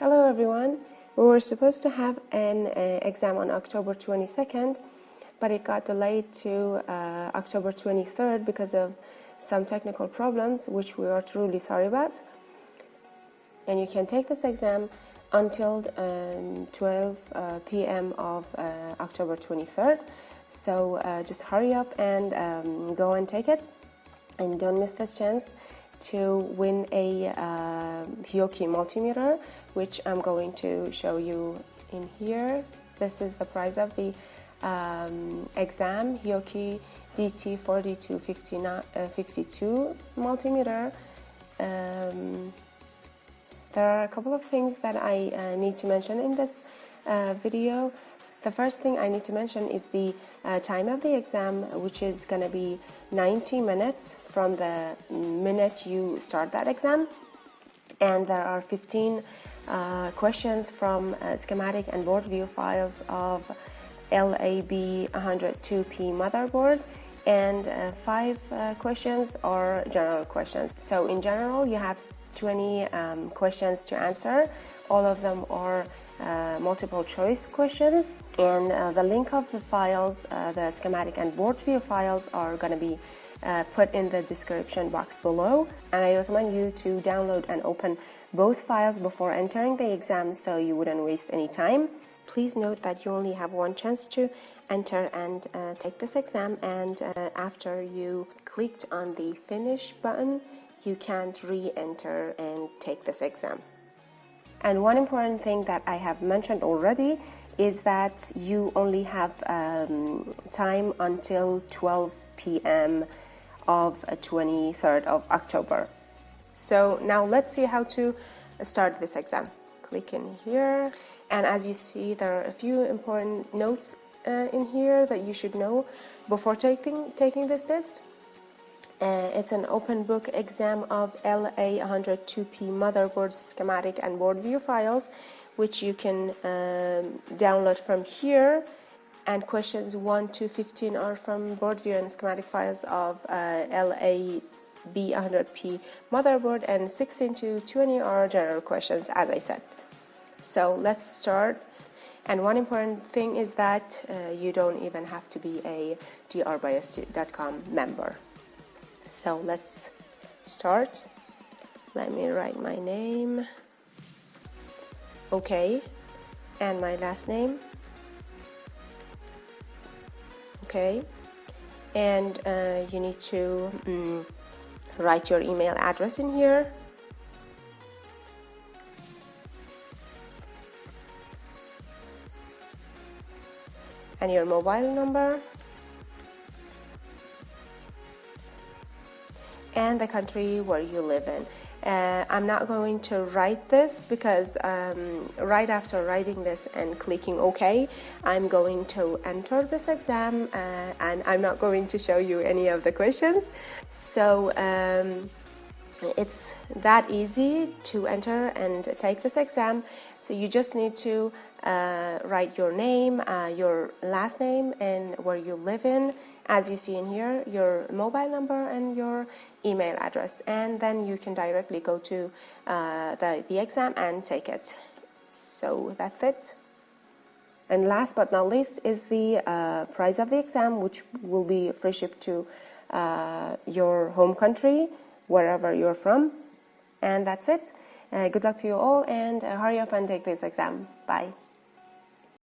Hello everyone. We were supposed to have an exam on October 22nd, but it got delayed to October 23rd because of some technical problems, which we are truly sorry about. And you can take this exam until 12 p.m. of October 23rd. So just hurry up and go and take it, and don't miss this chance to win a Hioki Multimeter, which I'm going to show you in here. This is the prize of the exam, Hioki DT4252 Multimeter. There are a couple of things that I need to mention in this video. The first thing I need to mention is the time of the exam, which is going to be 90 minutes from the minute you start that exam. And there are 15 questions from schematic and board view files of LAB102P motherboard, and 5 questions are general questions. So in general, you have 20 questions to answer. All of them are multiple choice questions, and the link of the files, the schematic and board view files, are going to be put in the description box below, and I recommend you to download and open both files before entering the exam so you wouldn't waste any time. Please note that you only have one chance to enter and take this exam, and after you clicked on the finish button, you can't re-enter and take this exam. And one important thing that I have mentioned already is that you only have time until 12 p.m. of 23rd of October. So now let's see how to start this exam. Click in here, and as you see, there are a few important notes in here that you should know before taking this test. It's an open book exam of LA102P motherboard schematic and board view files, which you can download from here. And questions 1 to 15 are from board view and schematic files of LAB100P motherboard, and 16 to 20 are general questions, as I said. So let's start. And one important thing is that you don't even have to be a drbios.com member. So let's start. Let me write my name. Okay. And my last name. Okay. And you need to write your email address in here. And your mobile number. And the country where you live in. I'm not going to write this because right after writing this and clicking OK, I'm going to enter this exam, and I'm not going to show you any of the questions. So it's that easy to enter and take this exam. So you just need to write your name, your last name, and where you live in, as you see in here, your mobile number and your email address, and then you can directly go to the exam and take it. So that's it. And last but not least is the prize of the exam, which will be free ship to your home country, wherever you're from. And that's it. Good luck to you all, and hurry up and take this exam. Bye.